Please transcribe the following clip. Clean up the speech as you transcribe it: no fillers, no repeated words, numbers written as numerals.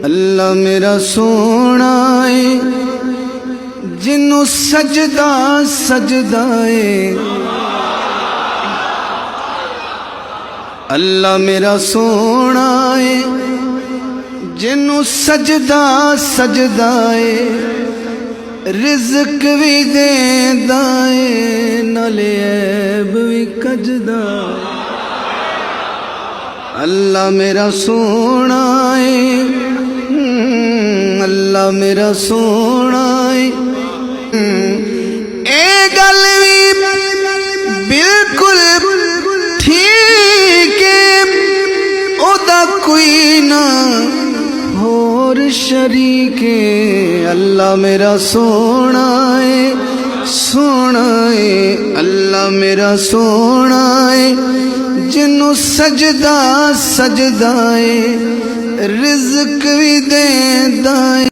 اللہ میرا سونا ہے جنوں سجدہ سجدہ ہے، اللہ میرا سونا ہے جنوں سجدہ سجدہ ہے، رزق بھی دیندا ہے نالے عیب بھی کجدا ہے۔ اللہ میرا سونا ہے، اللہ میرا سونا ہے، اے گل بھی بالکل ٹھیک ہے، او دا کوئی نہ اور شریک ہے۔ اللہ میرا سونا ہے، سونا ہے، اللہ میرا سونا ہے جنوں سجدہ سجدہ ہے، رزق بھی دیندا ہے۔